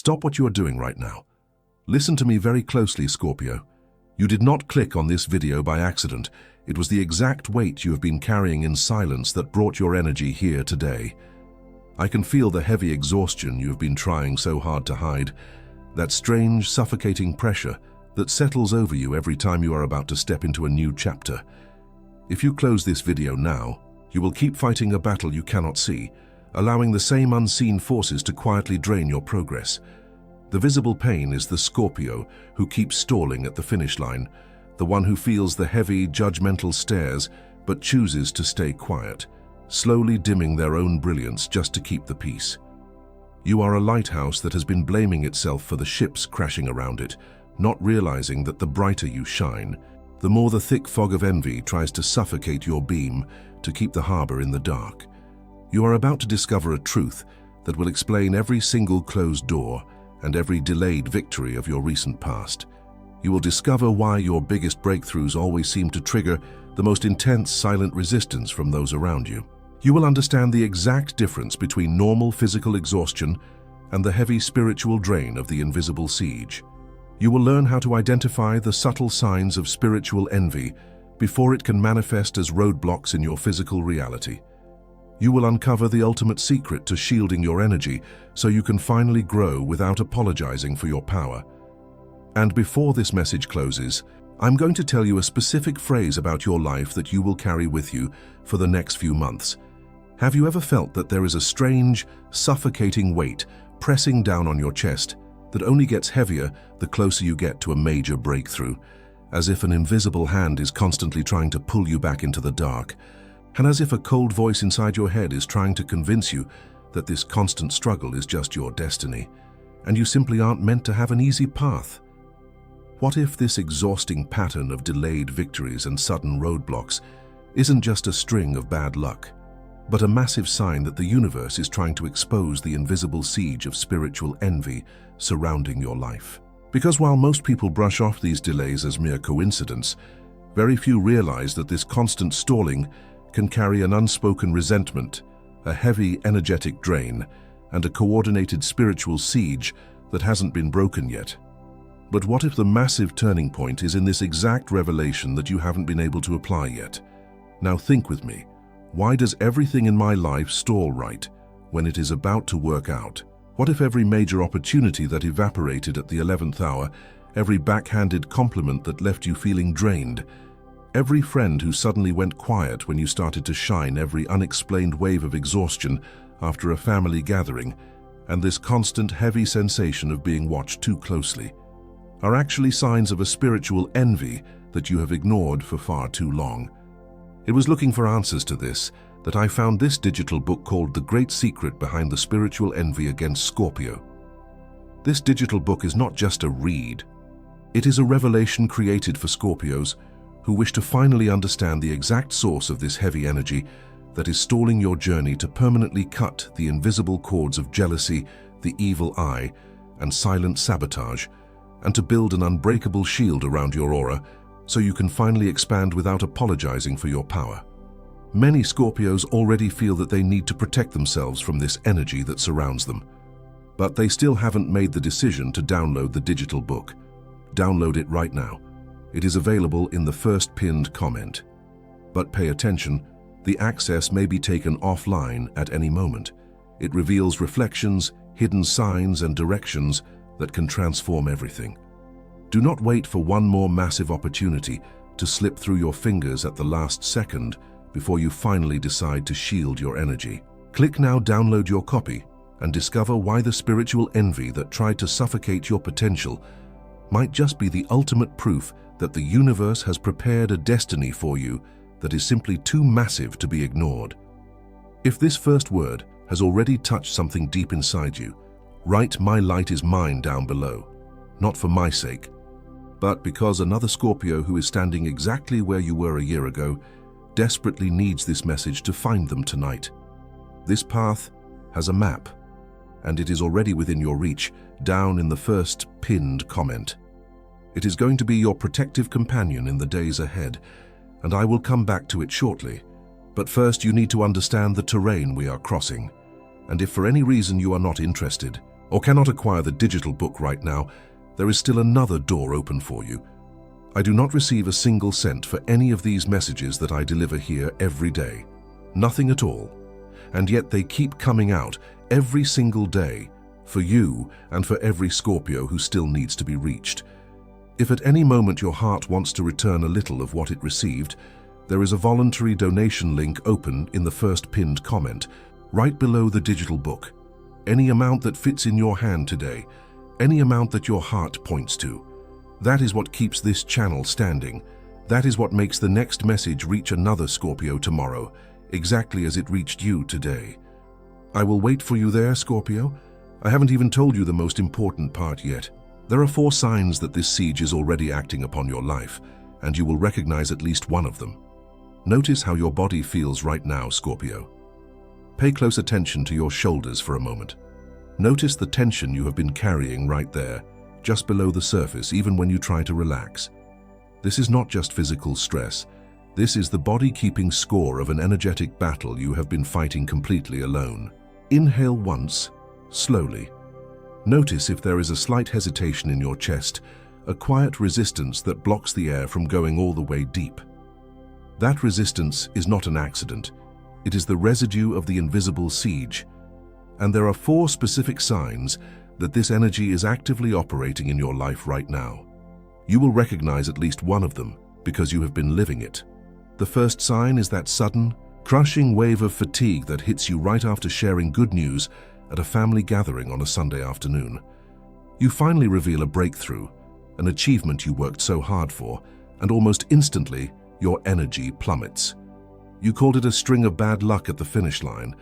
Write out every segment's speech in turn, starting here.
Stop what you are doing right now. Listen to me very closely, Scorpio. You did not click on this video by accident. It was the exact weight you have been carrying in silence that brought your energy here today. I can feel the heavy exhaustion you have been trying so hard to hide, that strange, suffocating pressure that settles over you every time you are about to step into a new chapter. If you close this video now, you will keep fighting a battle you cannot see, allowing the same unseen forces to quietly drain your progress. The visible pain is the Scorpio who keeps stalling at the finish line, the one who feels the heavy, judgmental stares but chooses to stay quiet, slowly dimming their own brilliance just to keep the peace. You are a lighthouse that has been blaming itself for the ships crashing around it, not realizing that the brighter you shine, the more the thick fog of envy tries to suffocate your beam to keep the harbor in the dark. You are about to discover a truth that will explain every single closed door and every delayed victory of your recent past. You will discover why your biggest breakthroughs always seem to trigger the most intense silent resistance from those around you. You will understand the exact difference between normal physical exhaustion and the heavy spiritual drain of the invisible siege. You will learn how to identify the subtle signs of spiritual envy before it can manifest as roadblocks in your physical reality. You will uncover the ultimate secret to shielding your energy so you can finally grow without apologizing for your power. And before this message closes, I'm going to tell you a specific phrase about your life that you will carry with you for the next few months. Have you ever felt that there is a strange, suffocating weight pressing down on your chest that only gets heavier the closer you get to a major breakthrough, as if an invisible hand is constantly trying to pull you back into the dark? And as if a cold voice inside your head is trying to convince you that this constant struggle is just your destiny, and you simply aren't meant to have an easy path. What if this exhausting pattern of delayed victories and sudden roadblocks isn't just a string of bad luck, but a massive sign that the universe is trying to expose the invisible siege of spiritual envy surrounding your life? Because while most people brush off these delays as mere coincidence, very few realize that this constant stalling can carry an unspoken resentment, a heavy energetic drain, and a coordinated spiritual siege that hasn't been broken yet. But what if the massive turning point is in this exact revelation that you haven't been able to apply yet? Now think with me. Why does everything in my life stall right when it is about to work out? What if every major opportunity that evaporated at the 11th hour, every backhanded compliment that left you feeling drained, every friend who suddenly went quiet when you started to shine, every unexplained wave of exhaustion after a family gathering, and this constant heavy sensation of being watched too closely, are actually signs of a spiritual envy that you have ignored for far too long? It was looking for answers to this that I found this digital book called The Great Secret Behind the Spiritual Envy Against Scorpio. This digital book is not just a read. It is a revelation created for Scorpios who wish to finally understand the exact source of this heavy energy that is stalling your journey to permanently cut the invisible cords of jealousy, the evil eye, and silent sabotage, and to build an unbreakable shield around your aura so you can finally expand without apologizing for your power. Many Scorpios already feel that they need to protect themselves from this energy that surrounds them, but they still haven't made the decision to download the digital book. Download it right now. It is available in the first pinned comment. But pay attention, the access may be taken offline at any moment. It reveals reflections, hidden signs, and directions that can transform everything. Do not wait for one more massive opportunity to slip through your fingers at the last second before you finally decide to shield your energy. Click now, download your copy, and discover why the spiritual envy that tried to suffocate your potential might just be the ultimate proof that the universe has prepared a destiny for you that is simply too massive to be ignored. If this first word has already touched something deep inside you, write "My light is mine" down below, not for my sake, but because another Scorpio who is standing exactly where you were a year ago desperately needs this message to find them tonight. This path has a map, and it is already within your reach, down in the first pinned comment. It is going to be your protective companion in the days ahead, and I will come back to it shortly. But first you need to understand the terrain we are crossing. And if for any reason you are not interested, or cannot acquire the digital book right now, there is still another door open for you. I do not receive a single cent for any of these messages that I deliver here every day. Nothing at all. And yet they keep coming out every single day for you and for every Scorpio who still needs to be reached. If at any moment your heart wants to return a little of what it received, there is a voluntary donation link open in the first pinned comment, right below the digital book. Any amount that fits in your hand today, any amount that your heart points to. That is what keeps this channel standing. That is what makes the next message reach another Scorpio tomorrow, exactly as it reached you today. I will wait for you there, Scorpio. I haven't even told you the most important part yet. There are 4 signs that this siege is already acting upon your life, and you will recognize at least one of them. Notice how your body feels right now, Scorpio. Pay close attention to your shoulders for a moment. Notice the tension you have been carrying right there, just below the surface, even when you try to relax. This is not just physical stress. This is the body keeping score of an energetic battle you have been fighting completely alone. Inhale once, slowly. Notice if there is a slight hesitation in your chest, a quiet resistance that blocks the air from going all the way deep. That resistance is not an accident. It is the residue of the invisible siege. And there are 4 specific signs that this energy is actively operating in your life right now. You will recognize at least one of them because you have been living it. The first sign is that sudden, crushing wave of fatigue that hits you right after sharing good news at a family gathering on a Sunday afternoon. You finally reveal a breakthrough, an achievement you worked so hard for, and almost instantly, your energy plummets. You called it a string of bad luck at the finish line,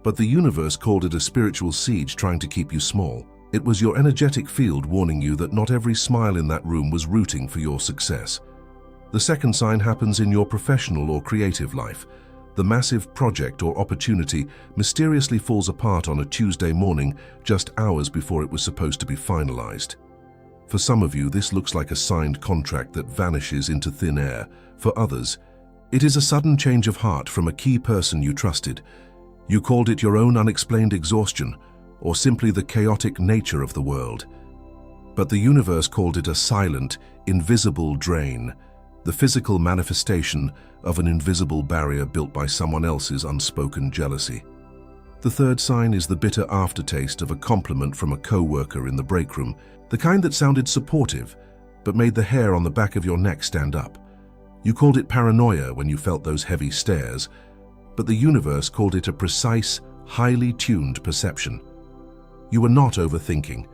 but the universe called it a spiritual siege trying to keep you small. It was your energetic field warning you that not every smile in that room was rooting for your success. The second sign happens in your professional or creative life. The massive project or opportunity mysteriously falls apart on a Tuesday morning just hours before it was supposed to be finalized. For some of you, this looks like a signed contract that vanishes into thin air. For others, it is a sudden change of heart from a key person you trusted. You called it your own unexplained exhaustion, or simply the chaotic nature of the world. But the universe called it a silent, invisible drain, the physical manifestation of an invisible barrier built by someone else's unspoken jealousy. The third sign is the bitter aftertaste of a compliment from a co-worker in the break room, the kind that sounded supportive, but made the hair on the back of your neck stand up. You called it paranoia when you felt those heavy stares, but the universe called it a precise, highly tuned perception. You were not overthinking.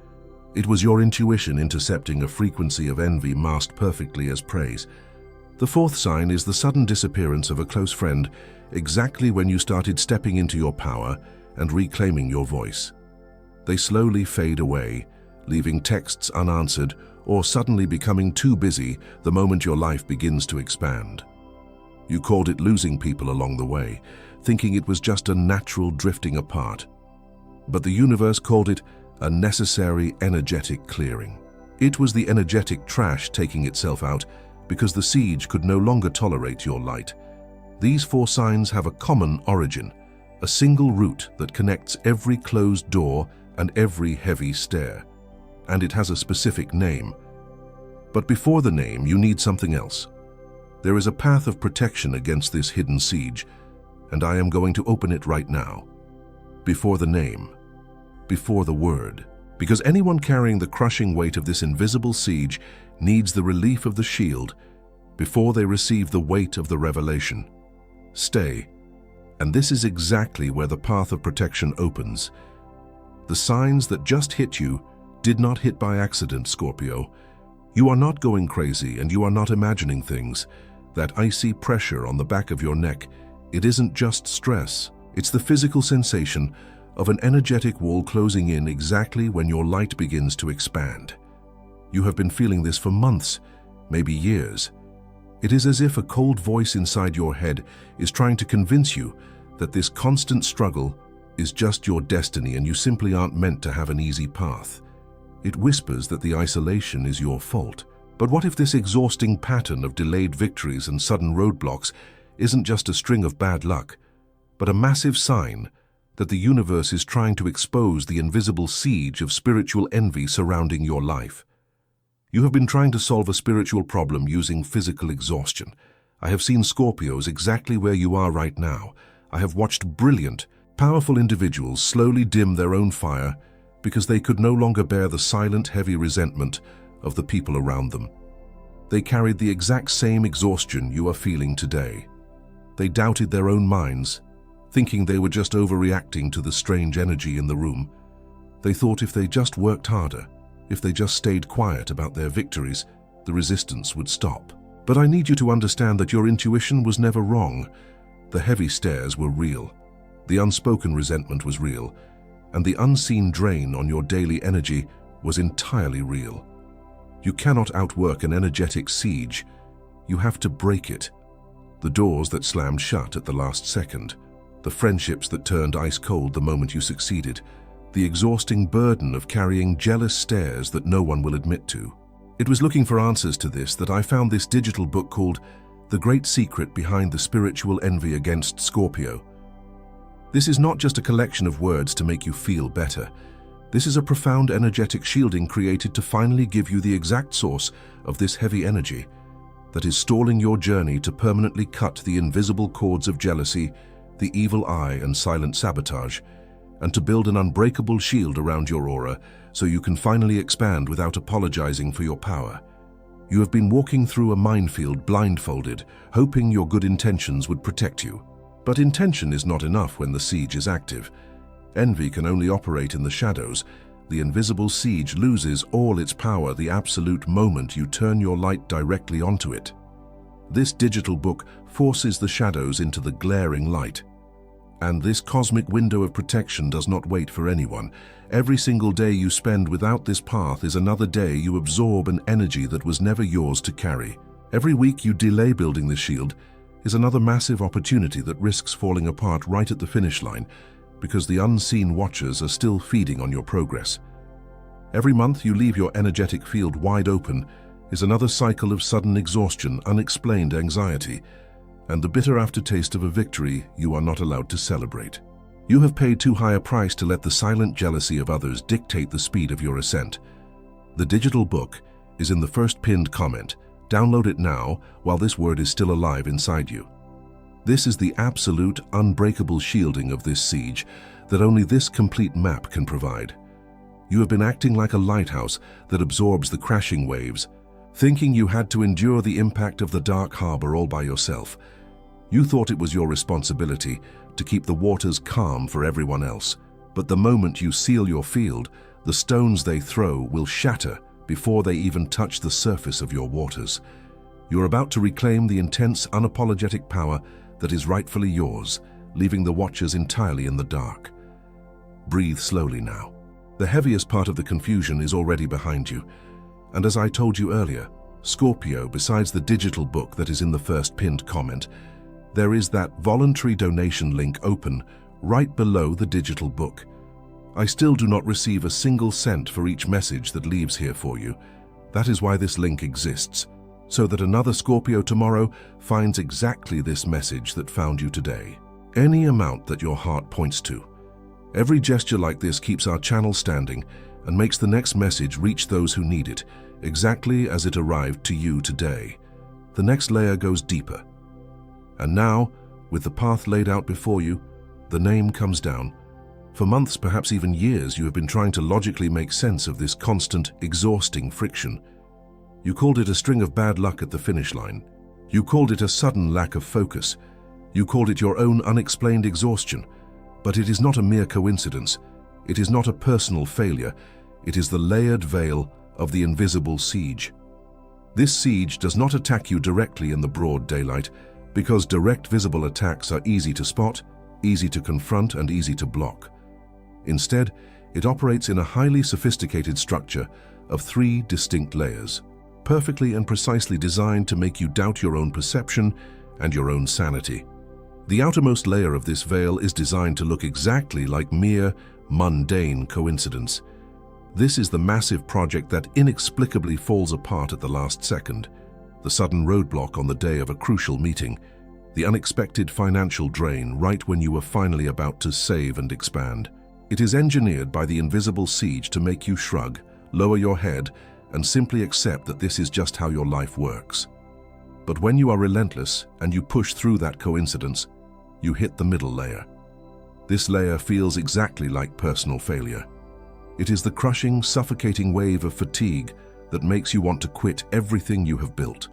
It was your intuition intercepting a frequency of envy masked perfectly as praise. The fourth sign is the sudden disappearance of a close friend exactly when you started stepping into your power and reclaiming your voice. They slowly fade away, leaving texts unanswered or suddenly becoming too busy the moment your life begins to expand. You called it losing people along the way, thinking it was just a natural drifting apart. But the universe called it a necessary energetic clearing. It was the energetic trash taking itself out because the siege could no longer tolerate your light. These 4 signs have a common origin, a single root that connects every closed door and every heavy stare. And it has a specific name. But before the name, you need something else. There is a path of protection against this hidden siege, and I am going to open it right now. Before the name, before the word. Because anyone carrying the crushing weight of this invisible siege needs the relief of the shield before they receive the weight of the revelation. Stay. And this is exactly where the path of protection opens. The signs that just hit you did not hit by accident, Scorpio. You are not going crazy and you are not imagining things. That icy pressure on the back of your neck, it isn't just stress. It's the physical sensation of an energetic wall closing in exactly when your light begins to expand. You have been feeling this for months, maybe years. It is as if a cold voice inside your head is trying to convince you that this constant struggle is just your destiny and you simply aren't meant to have an easy path. It whispers that the isolation is your fault. But what if this exhausting pattern of delayed victories and sudden roadblocks isn't just a string of bad luck, but a massive sign that the universe is trying to expose the invisible siege of spiritual envy surrounding your life. You have been trying to solve a spiritual problem using physical exhaustion. I have seen Scorpios exactly where you are right now. I have watched brilliant, powerful individuals slowly dim their own fire because they could no longer bear the silent, heavy resentment of the people around them. They carried the exact same exhaustion you are feeling today. They doubted their own minds, thinking they were just overreacting to the strange energy in the room. They thought if they just worked harder, if they just stayed quiet about their victories, the resistance would stop. But I need you to understand that your intuition was never wrong. The heavy stares were real. The unspoken resentment was real. And the unseen drain on your daily energy was entirely real. You cannot outwork an energetic siege. You have to break it. The doors that slammed shut at the last second, the friendships that turned ice cold the moment you succeeded, the exhausting burden of carrying jealous stares that no one will admit to. It was looking for answers to this that I found this digital book called The Great Secret Behind the Spiritual Envy Against Scorpio. This is not just a collection of words to make you feel better. This is a profound energetic shielding created to finally give you the exact source of this heavy energy that is stalling your journey to permanently cut the invisible cords of jealousy, the evil eye and silent sabotage, and to build an unbreakable shield around your aura so you can finally expand without apologizing for your power. You have been walking through a minefield blindfolded, hoping your good intentions would protect you. But intention is not enough when the siege is active. Envy can only operate in the shadows. The invisible siege loses all its power the absolute moment you turn your light directly onto it. This digital book forces the shadows into the glaring light. And this cosmic window of protection does not wait for anyone. Every single day you spend without this path is another day you absorb an energy that was never yours to carry. Every week you delay building the shield is another massive opportunity that risks falling apart right at the finish line because the unseen watchers are still feeding on your progress. Every month you leave your energetic field wide open is another cycle of sudden exhaustion, unexplained anxiety, and the bitter aftertaste of a victory you are not allowed to celebrate. You have paid too high a price to let the silent jealousy of others dictate the speed of your ascent. The digital book is in the first pinned comment. Download it now while this word is still alive inside you. This is the absolute, unbreakable shielding of this siege that only this complete map can provide. You have been acting like a lighthouse that absorbs the crashing waves, thinking you had to endure the impact of the dark harbor all by yourself. You thought it was your responsibility to keep the waters calm for everyone else. But the moment you seal your field, the stones they throw will shatter before they even touch the surface of your waters. You're about to reclaim the intense, unapologetic power that is rightfully yours, leaving the watchers entirely in the dark. Breathe slowly now. The heaviest part of the confusion is already behind you. And as I told you earlier, Scorpio, besides the digital book that is in the first pinned comment, there is that voluntary donation link open right below the digital book. I still do not receive a single cent for each message that leaves here for you. That is why this link exists, so that another Scorpio tomorrow finds exactly this message that found you today. Any amount that your heart points to. Every gesture like this keeps our channel standing and makes the next message reach those who need it, exactly as it arrived to you today. The next layer goes deeper. And now, with the path laid out before you, the name comes down. For months, perhaps even years, you have been trying to logically make sense of this constant, exhausting friction. You called it a string of bad luck at the finish line. You called it a sudden lack of focus. You called it your own unexplained exhaustion. But it is not a mere coincidence. It is not a personal failure. It is the layered veil of the invisible siege. This siege does not attack you directly in the broad daylight, because direct visible attacks are easy to spot, easy to confront, and easy to block. Instead, it operates in a highly sophisticated structure of 3 distinct layers, perfectly and precisely designed to make you doubt your own perception and your own sanity. The outermost layer of this veil is designed to look exactly like mere, mundane coincidence. This is the massive project that inexplicably falls apart at the last second, the sudden roadblock on the day of a crucial meeting, The unexpected financial drain right when you were finally about to save and expand. It is engineered by the invisible siege to make you shrug, lower your head, and simply accept that this is just how your life works. But when you are relentless and you push through that coincidence, you hit the middle layer. This layer feels exactly like personal failure. It is the crushing, suffocating wave of fatigue that makes you want to quit everything you have built.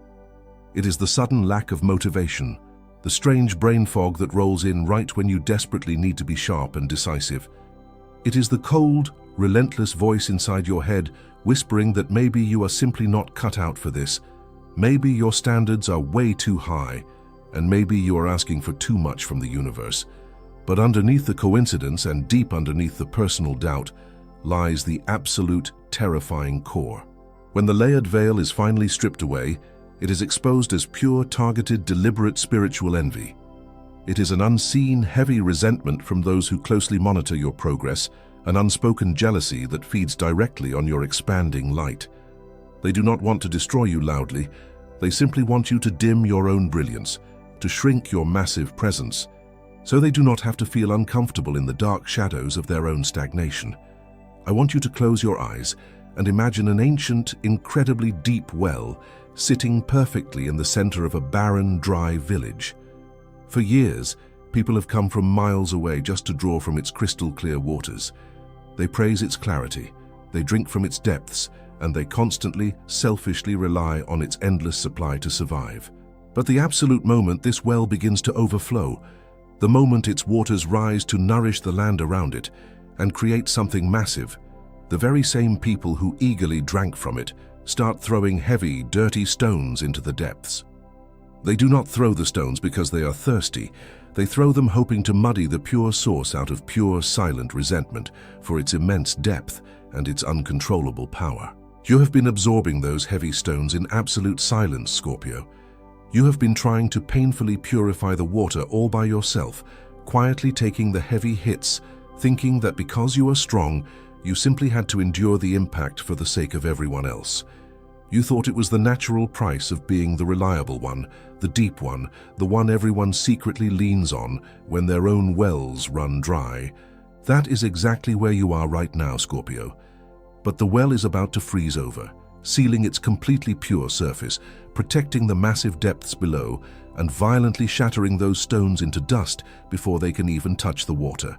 It is the sudden lack of motivation, the strange brain fog that rolls in right when you desperately need to be sharp and decisive. It is the cold, relentless voice inside your head whispering that maybe you are simply not cut out for this, maybe your standards are way too high, and maybe you are asking for too much from the universe. But underneath the coincidence and deep underneath the personal doubt lies the absolute terrifying core. When the layered veil is finally stripped away, it is exposed as pure, targeted, deliberate spiritual envy. It is an unseen, heavy resentment from those who closely monitor your progress, an unspoken jealousy that feeds directly on your expanding light. They do not want to destroy you loudly. They simply want you to dim your own brilliance, to shrink your massive presence, so they do not have to feel uncomfortable in the dark shadows of their own stagnation. I want you to close your eyes and imagine an ancient, incredibly deep well sitting perfectly in the center of a barren, dry village. For years, people have come from miles away just to draw from its crystal-clear waters. They praise its clarity, they drink from its depths, and they constantly, selfishly rely on its endless supply to survive. But the absolute moment this well begins to overflow, the moment its waters rise to nourish the land around it and create something massive, the very same people who eagerly drank from it start throwing heavy, dirty stones into the depths. They do not throw the stones because they are thirsty. They throw them hoping to muddy the pure source out of pure, silent resentment for its immense depth and its uncontrollable power. You have been absorbing those heavy stones in absolute silence, Scorpio. You have been trying to painfully purify the water all by yourself, quietly taking the heavy hits, thinking that because you are strong, you simply had to endure the impact for the sake of everyone else. You thought it was the natural price of being the reliable one, the deep one, the one everyone secretly leans on when their own wells run dry. That is exactly where you are right now, Scorpio. But the well is about to freeze over, sealing its completely pure surface, protecting the massive depths below, and violently shattering those stones into dust before they can even touch the water.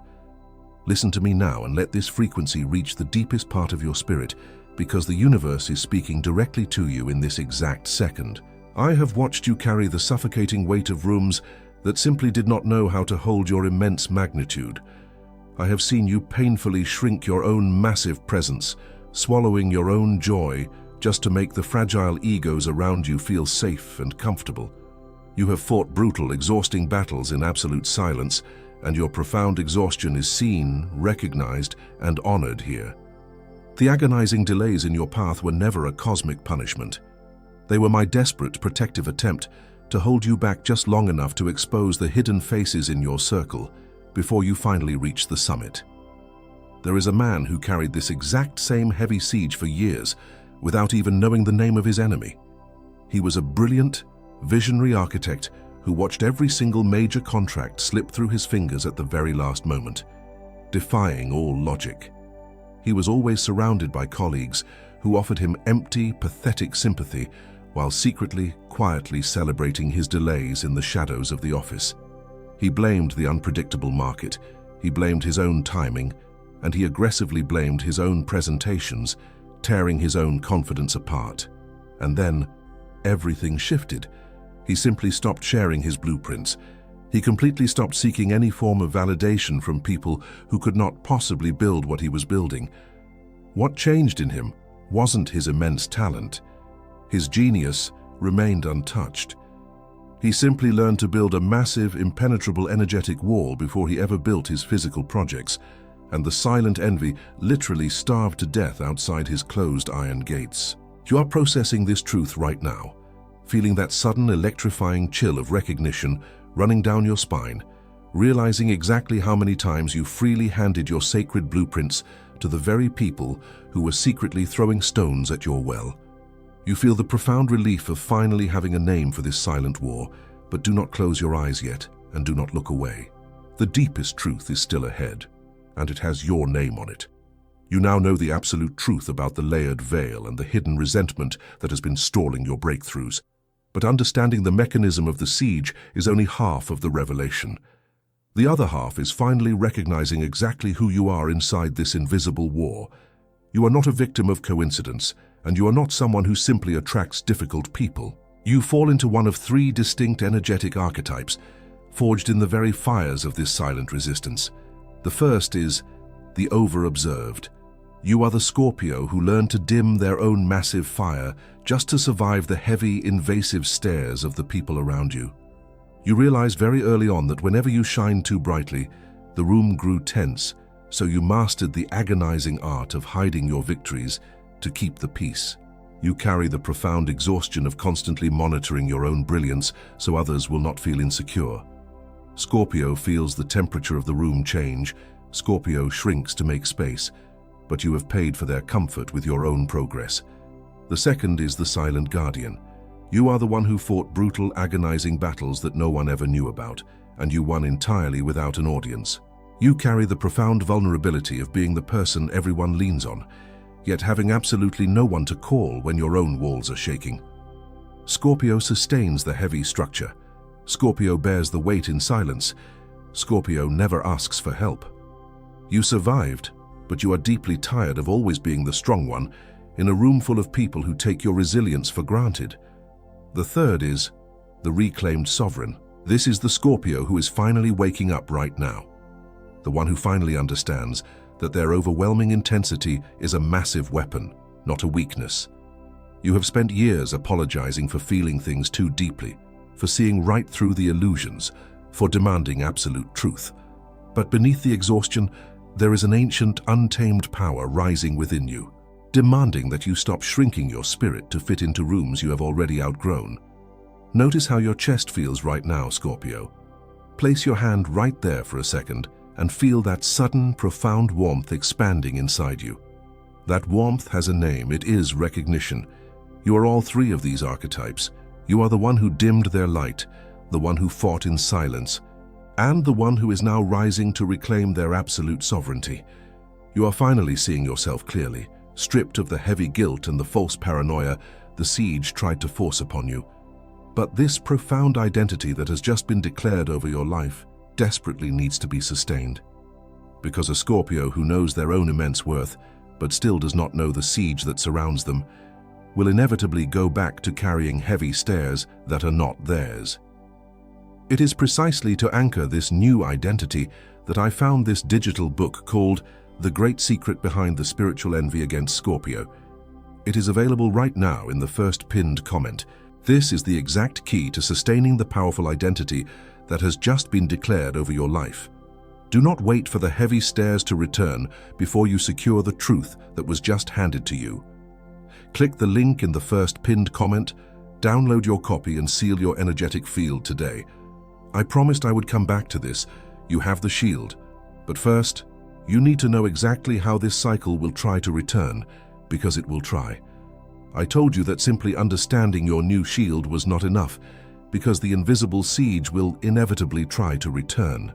Listen to me now and let this frequency reach the deepest part of your spirit, because the universe is speaking directly to you in this exact second. I have watched you carry the suffocating weight of rooms that simply did not know how to hold your immense magnitude. I have seen you painfully shrink your own massive presence, swallowing your own joy just to make the fragile egos around you feel safe and comfortable. You have fought brutal, exhausting battles in absolute silence, and your profound exhaustion is seen, recognized, and honored here. The agonizing delays in your path were never a cosmic punishment. They were my desperate, protective attempt to hold you back just long enough to expose the hidden faces in your circle before you finally reach the summit. There is a man who carried this exact same heavy siege for years without even knowing the name of his enemy. He was a brilliant, visionary architect who watched every single major contract slip through his fingers at the very last moment, defying all logic. He was always surrounded by colleagues who offered him empty, pathetic sympathy while secretly, quietly celebrating his delays in the shadows of the office. He blamed the unpredictable market, he blamed his own timing, and he aggressively blamed his own presentations, tearing his own confidence apart. And then, everything shifted. He simply stopped sharing his blueprints. He completely stopped seeking any form of validation from people who could not possibly build what he was building. What changed in him wasn't his immense talent. His genius remained untouched. He simply learned to build a massive, impenetrable energetic wall before he ever built his physical projects, and the silent envy literally starved to death outside his closed iron gates. You are processing this truth right now, feeling that sudden electrifying chill of recognition running down your spine, realizing exactly how many times you freely handed your sacred blueprints to the very people who were secretly throwing stones at your well. You feel the profound relief of finally having a name for this silent war, But do not close your eyes yet, and do not look away. The deepest truth is still ahead, and it has your name on it. You now know the absolute truth about the layered veil and the hidden resentment that has been stalling your breakthroughs. But understanding the mechanism of the siege is only half of the revelation. The other half is finally recognizing exactly who you are inside this invisible war. You are not a victim of coincidence, and you are not someone who simply attracts difficult people. You fall into one of three distinct energetic archetypes, forged in the very fires of this silent resistance. The first is the over-observed. You are the Scorpio who learn to dim their own massive fire just to survive the heavy, invasive stares of the people around you. You realize very early on that whenever you shine too brightly, the room grew tense, so you mastered the agonizing art of hiding your victories to keep the peace. You carry the profound exhaustion of constantly monitoring your own brilliance so others will not feel insecure. Scorpio feels the temperature of the room change. Scorpio shrinks to make space, but you have paid for their comfort with your own progress. The second is the silent guardian. You are the one who fought brutal, agonizing battles that no one ever knew about, and you won entirely without an audience. You carry the profound vulnerability of being the person everyone leans on, yet having absolutely no one to call when your own walls are shaking. Scorpio sustains the heavy structure. Scorpio bears the weight in silence. Scorpio never asks for help. You survived, but you are deeply tired of always being the strong one in a room full of people who take your resilience for granted. The third is the reclaimed sovereign. This is the Scorpio who is finally waking up right now. The one who finally understands that their overwhelming intensity is a massive weapon, not a weakness. You have spent years apologizing for feeling things too deeply, for seeing right through the illusions, for demanding absolute truth. But beneath the exhaustion, there is an ancient, untamed power rising within you, demanding that you stop shrinking your spirit to fit into rooms you have already outgrown. Notice how your chest feels right now, Scorpio. Place your hand right there for a second and feel that sudden, profound warmth expanding inside you. That warmth has a name. It is recognition. You are all three of these archetypes. You are the one who dimmed their light, the one who fought in silence, and the one who is now rising to reclaim their absolute sovereignty. You are finally seeing yourself clearly, stripped of the heavy guilt and the false paranoia the siege tried to force upon you. But this profound identity that has just been declared over your life desperately needs to be sustained. Because a Scorpio who knows their own immense worth, but still does not know the siege that surrounds them, will inevitably go back to carrying heavy stares that are not theirs. It is precisely to anchor this new identity that I found this digital book called The Great Secret Behind the Spiritual Envy Against Scorpio. It is available right now in the first pinned comment. This is the exact key to sustaining the powerful identity that has just been declared over your life. Do not wait for the heavy stares to return before you secure the truth that was just handed to you. Click the link in the first pinned comment, download your copy and seal your energetic field today. I promised I would come back to this. You have the shield. But first, you need to know exactly how this cycle will try to return, because it will try. I told you that simply understanding your new shield was not enough, because the invisible siege will inevitably try to return.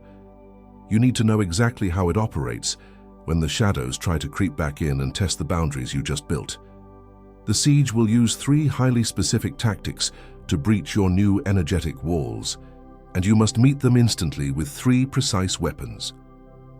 You need to know exactly how it operates when the shadows try to creep back in and test the boundaries you just built. The siege will use three highly specific tactics to breach your new energetic walls, and you must meet them instantly with three precise weapons.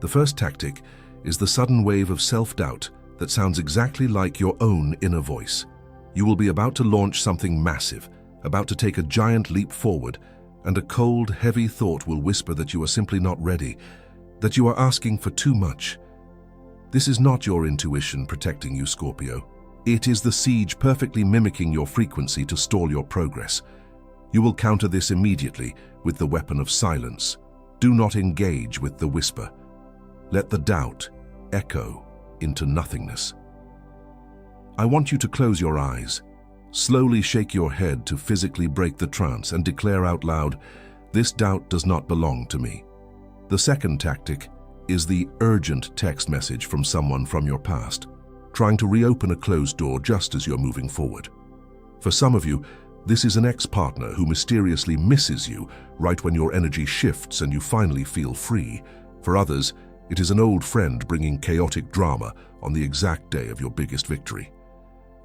The first tactic is the sudden wave of self-doubt that sounds exactly like your own inner voice. You will be about to launch something massive, about to take a giant leap forward, and a cold, heavy thought will whisper that you are simply not ready, that you are asking for too much. This is not your intuition protecting you, Scorpio. It is the siege perfectly mimicking your frequency to stall your progress. You will counter this immediately with the weapon of silence. Do not engage with the whisper. Let the doubt echo into nothingness. I want you to close your eyes. Slowly shake your head to physically break the trance and declare out loud, "This doubt does not belong to me." The second tactic is the urgent text message from someone from your past, trying to reopen a closed door just as you're moving forward. For some of you, This is an ex-partner who mysteriously misses you right when your energy shifts and you finally feel free. For others, it is an old friend bringing chaotic drama on the exact day of your biggest victory.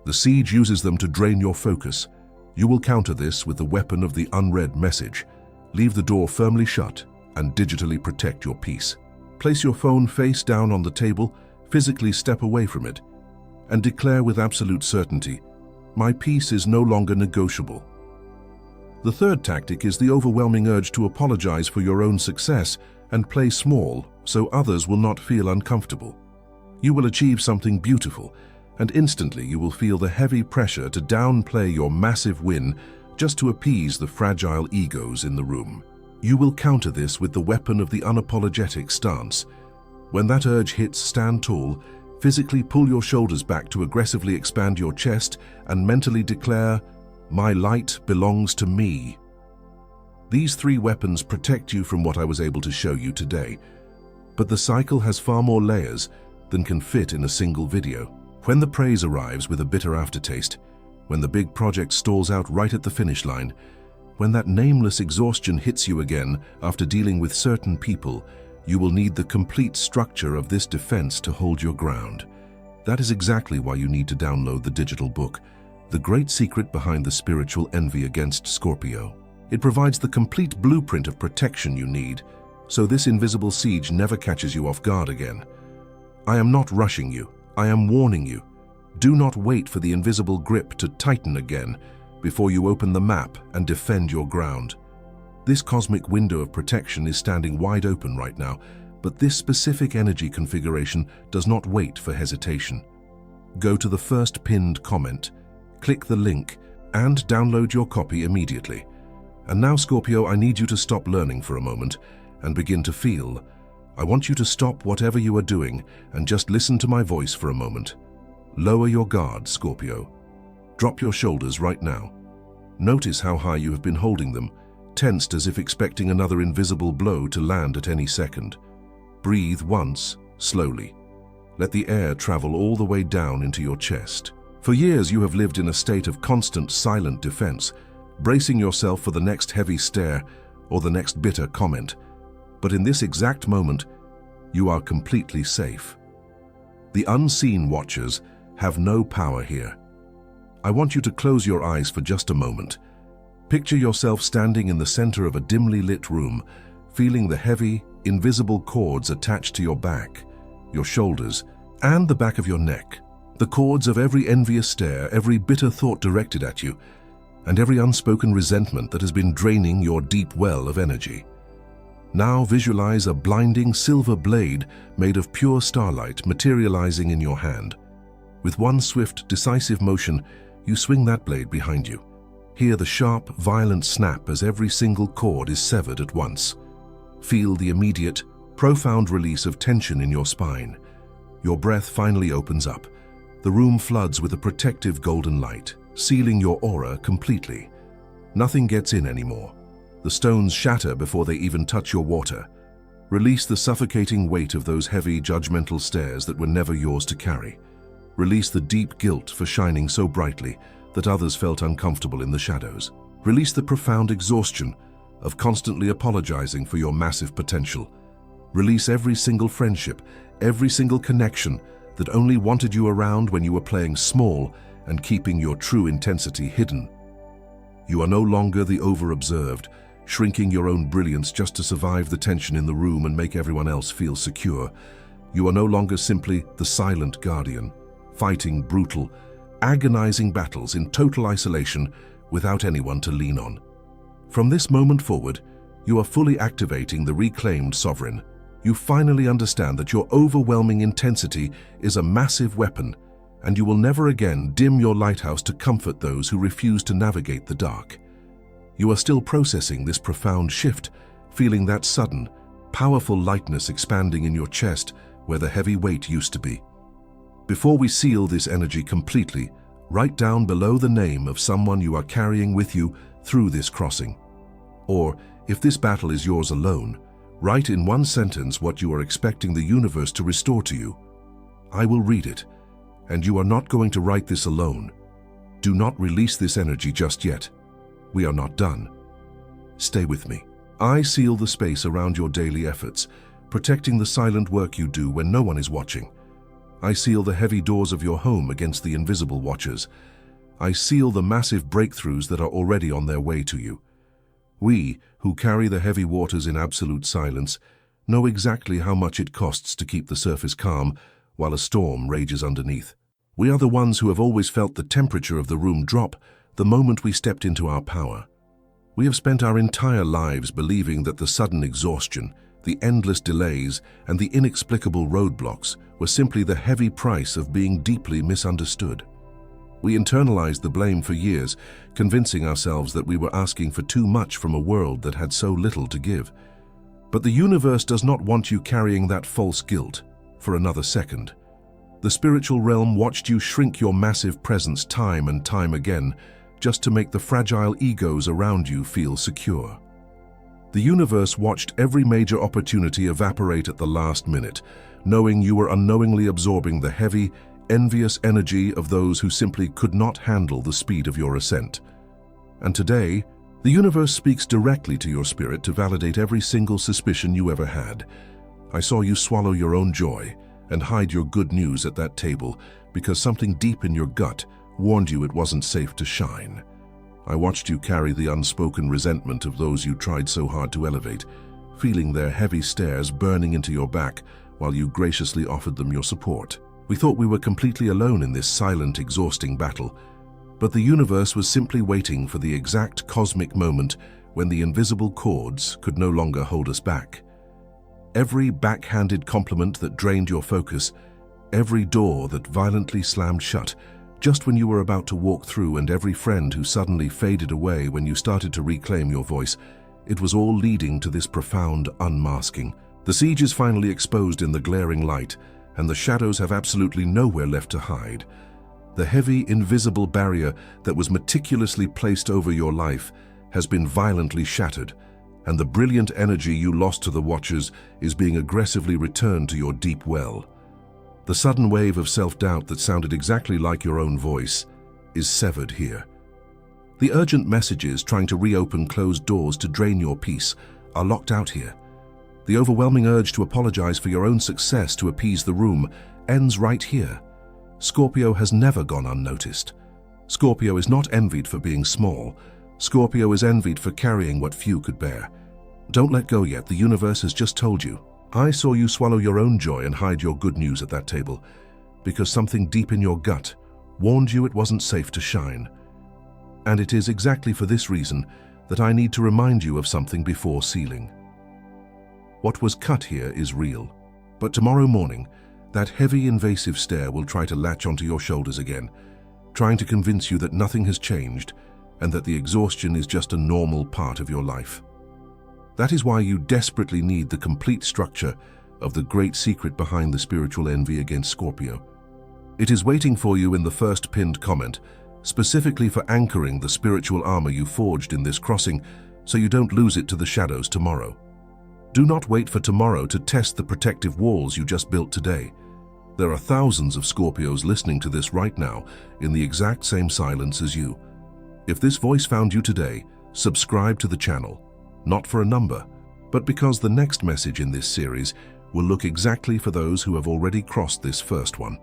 The siege uses them to drain your focus. You will counter this with the weapon of the unread message. Leave the door firmly shut and digitally protect your peace. Place your phone face down on the table, physically step away from it, and declare with absolute certainty, "My peace is no longer negotiable." The third tactic is the overwhelming urge to apologize for your own success and play small so others will not feel uncomfortable. You will achieve something beautiful, and instantly you will feel the heavy pressure to downplay your massive win just to appease the fragile egos in the room. You will counter this with the weapon of the unapologetic stance. When that urge hits, stand tall, physically pull your shoulders back to aggressively expand your chest and mentally declare, "My light belongs to me." These three weapons protect you from what I was able to show you today, but the cycle has far more layers than can fit in a single video. When the praise arrives with a bitter aftertaste, when the big project stalls out right at the finish line, when that nameless exhaustion hits you again after dealing with certain people, you will need the complete structure of this defense to hold your ground. That is exactly why you need to download the digital book, The Great Secret Behind the Spiritual Envy Against Scorpio. It provides the complete blueprint of protection you need, so this invisible siege never catches you off guard again. I am not rushing you. I am warning you. Do not wait for the invisible grip to tighten again before you open the map and defend your ground. This cosmic window of protection is standing wide open right now, but this specific energy configuration does not wait for hesitation. Go to the first pinned comment, click the link, and download your copy immediately. And now, Scorpio, I need you to stop learning for a moment and begin to feel. I want you to stop whatever you are doing and just listen to my voice for a moment. Lower your guard, Scorpio. Drop your shoulders right now. Notice how high you have been holding them, tensed as if expecting another invisible blow to land at any second. Breathe once, slowly. Let the air travel all the way down into your chest. For years you have lived in a state of constant silent defense, bracing yourself for the next heavy stare or the next bitter comment. But in this exact moment, you are completely safe. The unseen watchers have no power here. I want you to close your eyes for just a moment. Picture yourself standing in the center of a dimly lit room, feeling the heavy, invisible cords attached to your back, your shoulders, and the back of your neck. The cords of every envious stare, every bitter thought directed at you, and every unspoken resentment that has been draining your deep well of energy. Now visualize a blinding silver blade made of pure starlight materializing in your hand. With one swift, decisive motion, you swing that blade behind you. Hear the sharp, violent snap as every single cord is severed at once. Feel the immediate, profound release of tension in your spine. Your breath finally opens up. The room floods with a protective golden light, sealing your aura completely. Nothing gets in anymore. The stones shatter before they even touch your water. Release the suffocating weight of those heavy, judgmental stares that were never yours to carry. Release the deep guilt for shining so brightly that others felt uncomfortable in the shadows. Release the profound exhaustion of constantly apologizing for your massive potential. Release every single friendship, every single connection that only wanted you around when you were playing small and keeping your true intensity hidden. You are no longer the over-observed, shrinking your own brilliance just to survive the tension in the room and make everyone else feel secure. You are no longer simply the silent guardian, fighting brutal, agonizing battles in total isolation without anyone to lean on. From this moment forward, you are fully activating the reclaimed sovereign. You finally understand that your overwhelming intensity is a massive weapon, and you will never again dim your lighthouse to comfort those who refuse to navigate the dark. You are still processing this profound shift, feeling that sudden, powerful lightness expanding in your chest where the heavy weight used to be. Before we seal this energy completely, write down below the name of someone you are carrying with you through this crossing. Or, if this battle is yours alone, write in one sentence what you are expecting the universe to restore to you. I will read it, and you are not going to write this alone. Do not release this energy just yet. We are not done. Stay with me. I seal the space around your daily efforts, protecting the silent work you do when no one is watching. I seal the heavy doors of your home against the invisible watchers. I seal the massive breakthroughs that are already on their way to you. We, who carry the heavy waters in absolute silence, know exactly how much it costs to keep the surface calm while a storm rages underneath. We are the ones who have always felt the temperature of the room drop the moment we stepped into our power. We have spent our entire lives believing that the sudden exhaustion, the endless delays, and the inexplicable roadblocks were simply the heavy price of being deeply misunderstood. We internalized the blame for years, convincing ourselves that we were asking for too much from a world that had so little to give. But the universe does not want you carrying that false guilt for another second. The spiritual realm watched you shrink your massive presence time and time again, just to make the fragile egos around you feel secure. The universe watched every major opportunity evaporate at the last minute, knowing you were unknowingly absorbing the heavy, envious energy of those who simply could not handle the speed of your ascent. And today, the universe speaks directly to your spirit to validate every single suspicion you ever had. I saw you swallow your own joy and hide your good news at that table because something deep in your gut warned you it wasn't safe to shine. I watched you carry the unspoken resentment of those you tried so hard to elevate, feeling their heavy stares burning into your back while you graciously offered them your support. We thought we were completely alone in this silent, exhausting battle, but the universe was simply waiting for the exact cosmic moment when the invisible cords could no longer hold us back. Every backhanded compliment that drained your focus, every door that violently slammed shut just when you were about to walk through, and every friend who suddenly faded away when you started to reclaim your voice, it was all leading to this profound unmasking. The siege is finally exposed in the glaring light, and the shadows have absolutely nowhere left to hide. The heavy, invisible barrier that was meticulously placed over your life has been violently shattered, and the brilliant energy you lost to the Watchers is being aggressively returned to your deep well. The sudden wave of self-doubt that sounded exactly like your own voice is severed here. The urgent messages trying to reopen closed doors to drain your peace are locked out here. The overwhelming urge to apologize for your own success to appease the room ends right here. Scorpio has never gone unnoticed. Scorpio is not envied for being small. Scorpio is envied for carrying what few could bear. Don't let go yet. The universe has just told you. I saw you swallow your own joy and hide your good news at that table because something deep in your gut warned you it wasn't safe to shine. And it is exactly for this reason that I need to remind you of something before sealing. What was cut here is real, but tomorrow morning, that heavy, invasive stare will try to latch onto your shoulders again, trying to convince you that nothing has changed and that the exhaustion is just a normal part of your life. That is why you desperately need the complete structure of the great secret behind the spiritual envy against Scorpio. It is waiting for you in the first pinned comment, specifically for anchoring the spiritual armor you forged in this crossing so you don't lose it to the shadows tomorrow. Do not wait for tomorrow to test the protective walls you just built today. There are thousands of Scorpios listening to this right now in the exact same silence as you. If this voice found you today, subscribe to the channel. Not for a number, but because the next message in this series will look exactly for those who have already crossed this first one.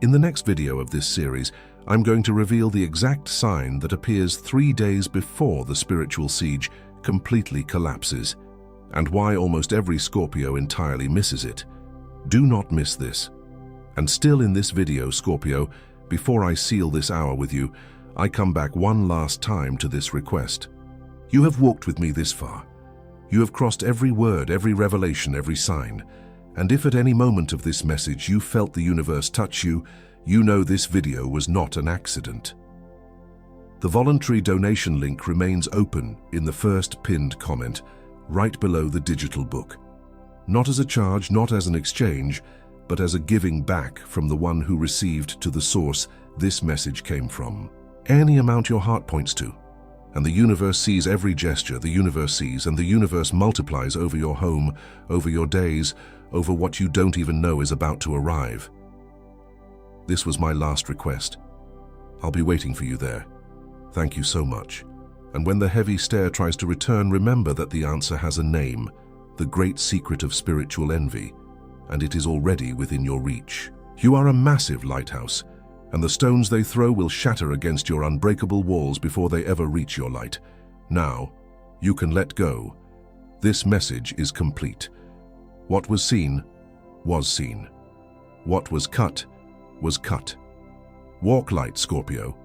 In the next video of this series, I'm going to reveal the exact sign that appears 3 days before the spiritual siege completely collapses, and why almost every Scorpio entirely misses it. Do not miss this. And still in this video, Scorpio, before I seal this hour with you, I come back one last time to this request. You have walked with me this far. You have crossed every word, every revelation, every sign. And if at any moment of this message you felt the universe touch you, you know this video was not an accident. The voluntary donation link remains open in the first pinned comment, right below the digital book. Not as a charge, not as an exchange, but as a giving back from the one who received to the source this message came from. Any amount your heart points to. And the universe sees every gesture the universe sees, and the universe multiplies over your home, over your days, over what you don't even know is about to arrive. This was my last request. I'll be waiting for you there. Thank you so much. And when the heavy stare tries to return, remember that the answer has a name, the great secret of spiritual envy, and it is already within your reach. You are a massive lighthouse, and the stones they throw will shatter against your unbreakable walls before they ever reach your light. Now, you can let go. This message is complete. What was seen, was seen. What was cut, was cut. Walk light, Scorpio.